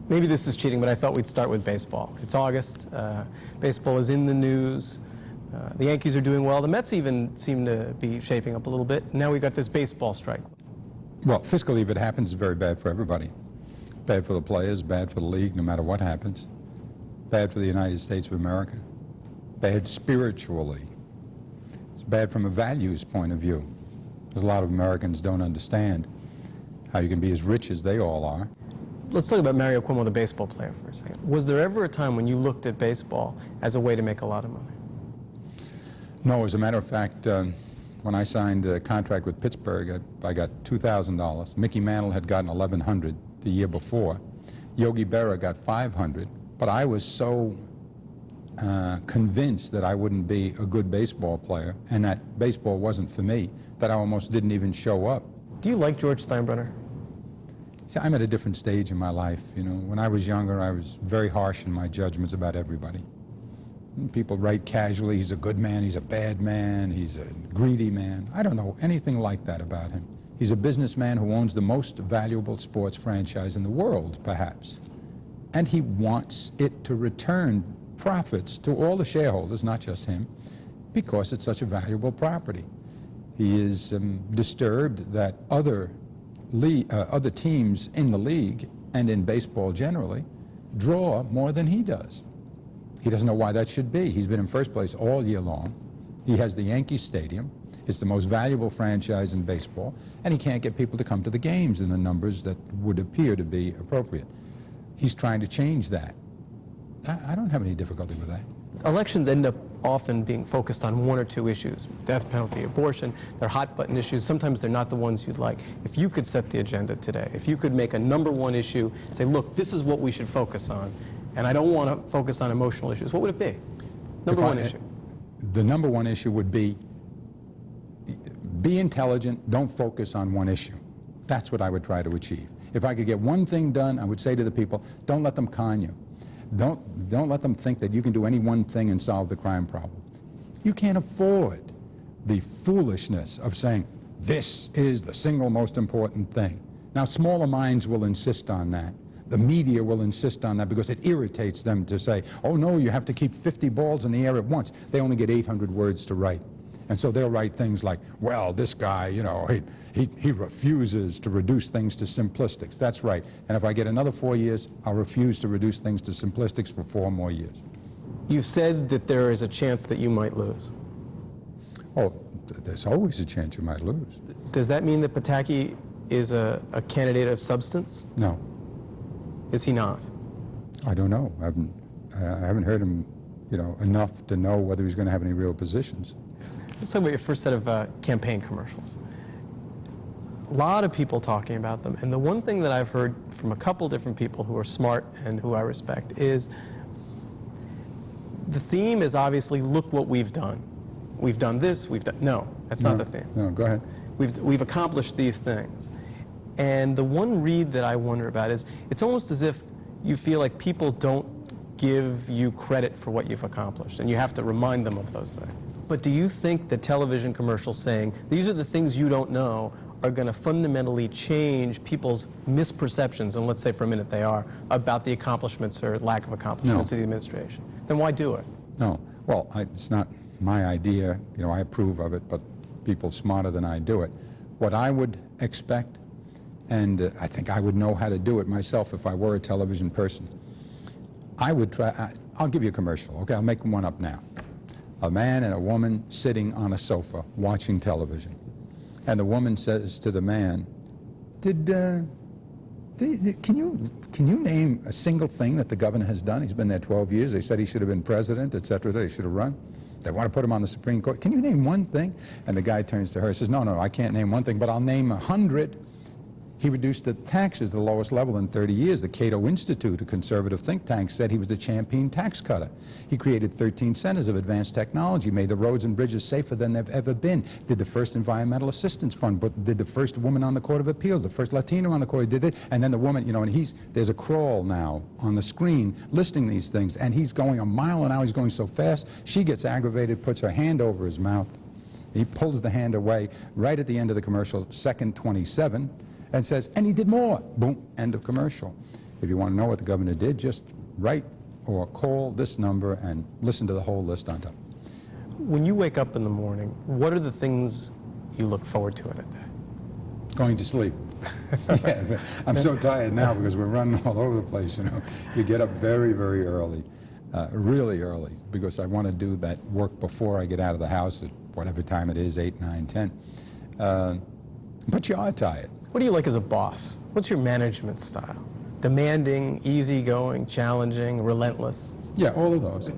Maybe this is cheating, but I thought we'd start with baseball. It's August. Baseball is in the news. The Yankees are doing well. The Mets even seem to be shaping up a little bit. Now we've got this baseball strike. Well, fiscally, if it happens, it's very bad for everybody. Bad for the players, bad for the league, no matter what happens. Bad for the United States of America. Bad spiritually. It's bad from a values point of view. Because a lot of Americans don't understand how you can be as rich as they all are. Let's talk about Mario Cuomo, the baseball player, for a second. Was there ever a time when you looked at baseball as a way to make a lot of money? No, as a matter of fact, when I signed a contract with Pittsburgh, I got $2,000. Mickey Mantle had gotten $1,100 the year before. Yogi Berra got $500. But I was so convinced that I wouldn't be a good baseball player and that baseball wasn't for me that I almost didn't even show up. Do you like George Steinbrenner? See, I'm at a different stage in my life. You know, when I was younger, I was very harsh in my judgments about everybody. People write casually, he's a good man, he's a bad man, he's a greedy man. I don't know anything like that about him. He's a businessman who owns the most valuable sports franchise in the world, perhaps. And he wants it to return profits to all the shareholders, not just him, because it's such a valuable property. He is disturbed that other teams in the league and in baseball generally draw more than he does. He doesn't know why that should be. He's been in first place all year long. He has the Yankee Stadium. It's the most valuable franchise in baseball, and he can't get people to come to the games in the numbers that would appear to be appropriate. He's trying to change that. I don't have any difficulty with that. Elections end up often being focused on one or two issues: death penalty, abortion. They're hot-button issues. Sometimes they're not the ones you'd like. If you could set the agenda today, if you could make a #1 issue, say, look, this is what we should focus on, and I don't want to focus on emotional issues, what would it be? #1 issue. The #1 issue would be intelligent, don't focus on one issue. That's what I would try to achieve. If I could get one thing done, I would say to the people, don't let them con you. Don't let them think that you can do any one thing and solve the crime problem. You can't afford the foolishness of saying, this is the single most important thing. Now, smaller minds will insist on that. The media will insist on that because it irritates them to say, oh no, you have to keep 50 balls in the air at once. They only get 800 words to write. And so they'll write things like, well, this guy, you know, he refuses to reduce things to simplistics. That's right. And if I get another 4 years, I'll refuse to reduce things to simplistics for 4 more years. You've said that there is a chance that you might lose. Oh, there's always a chance you might lose. Does that mean that Pataki is a candidate of substance? No. Is he not? I don't know. I haven't heard him, you know, enough to know whether he's going to have any real positions. Let's talk about your first set of campaign commercials. A lot of people talking about them, and the one thing that I've heard from a couple different people who are smart and who I respect is the theme is obviously, look what we've done. We've done this, we've done... No, that's not the theme. No, go ahead. We've accomplished these things. And the one read that I wonder about is, it's almost as if you feel like people don't give you credit for what you've accomplished, and you have to remind them of those things. But do you think that television commercials saying, these are the things you don't know, are going to fundamentally change people's misperceptions, and let's say for a minute they are, about the accomplishments or lack of accomplishments of the administration? Then why do it? No. Well, it's not my idea. You know, I approve of it, but people smarter than I do it. What I would expect, and I think I would know how to do it myself if I were a television person, I would try, I'll give you a commercial, okay? I'll make one up now. A man and a woman sitting on a sofa watching television. And the woman says to the man, can you name a single thing that the governor has done? He's been there 12 years. They said he should have been president, et cetera. They should have run. They want to put him on the Supreme Court. Can you name one thing? And the guy turns to her and says, no, I can't name one thing, but I'll name 100. He reduced the taxes to the lowest level in 30 years. The Cato Institute, a conservative think tank, said he was a champion tax cutter. He created 13 centers of advanced technology, made the roads and bridges safer than they've ever been, did the first environmental assistance fund, but did the first woman on the Court of Appeals, the first Latino on the court, did it, and then the woman, you know, and there's a crawl now on the screen listing these things, and he's going a mile an hour, he's going so fast, she gets aggravated, puts her hand over his mouth, he pulls the hand away right at the end of the commercial, second 27, and says, and he did more. Boom, end of commercial. If you want to know what the governor did, just write or call this number and listen to the whole list on top. When you wake up in the morning, what are the things you look forward to in a day? Going to sleep. Yeah, I'm so tired now because we're running all over the place, you know. You get up very, very early, really early, because I want to do that work before I get out of the house at whatever time it is, 8, 9, 10. But you are tired. What do you like as a boss? What's your management style? Demanding, easygoing, challenging, relentless? Yeah, all of those.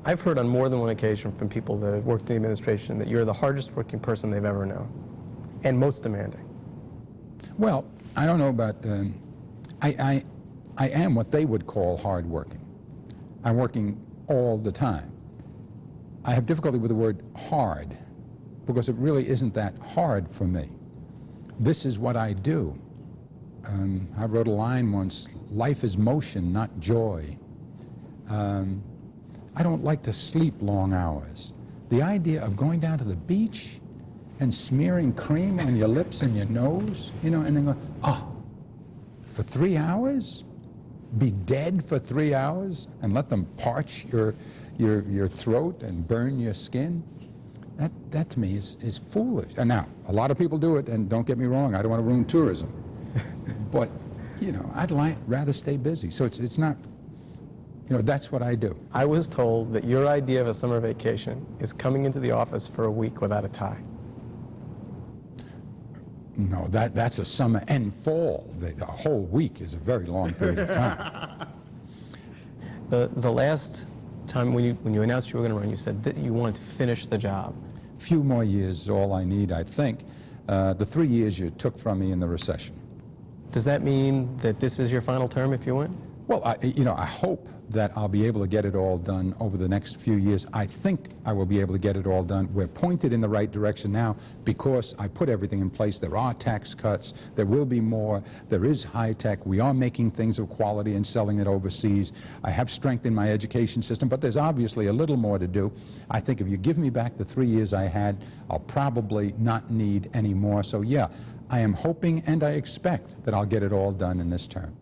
I've heard on more than one occasion from people that have worked in the administration that you're the hardest working person they've ever known, and most demanding. Well, I don't know about, I am what they would call hardworking. I'm working all the time. I have difficulty with the word hard because it really isn't that hard for me. This is what I do. I wrote a line once, life is motion, not joy. I don't like to sleep long hours. The idea of going down to the beach and smearing cream on your lips and your nose, you know, and then go, for 3 hours? Be dead for 3 hours and let them parch your throat and burn your skin? That to me is foolish. And now, a lot of people do it, and don't get me wrong, I don't want to ruin tourism. But, you know, I'd rather stay busy. So it's not, you know, that's what I do. I was told that your idea of a summer vacation is coming into the office for a week without a tie. No, that's a summer and fall. A whole week is a very long period of time. The last time when you announced you were going to run, you said that you wanted to finish the job. Few more years is all I need, I think. The 3 years you took from me in the recession. Does that mean that this is your final term if you win? Well, I hope that I'll be able to get it all done over the next few years. I think I will be able to get it all done. We're pointed in the right direction now because I put everything in place. There are tax cuts. There will be more. There is high tech. We are making things of quality and selling it overseas. I have strengthened my education system, but there's obviously a little more to do. I think if you give me back the 3 years I had, I'll probably not need any more. So yeah, I am hoping and I expect that I'll get it all done in this term.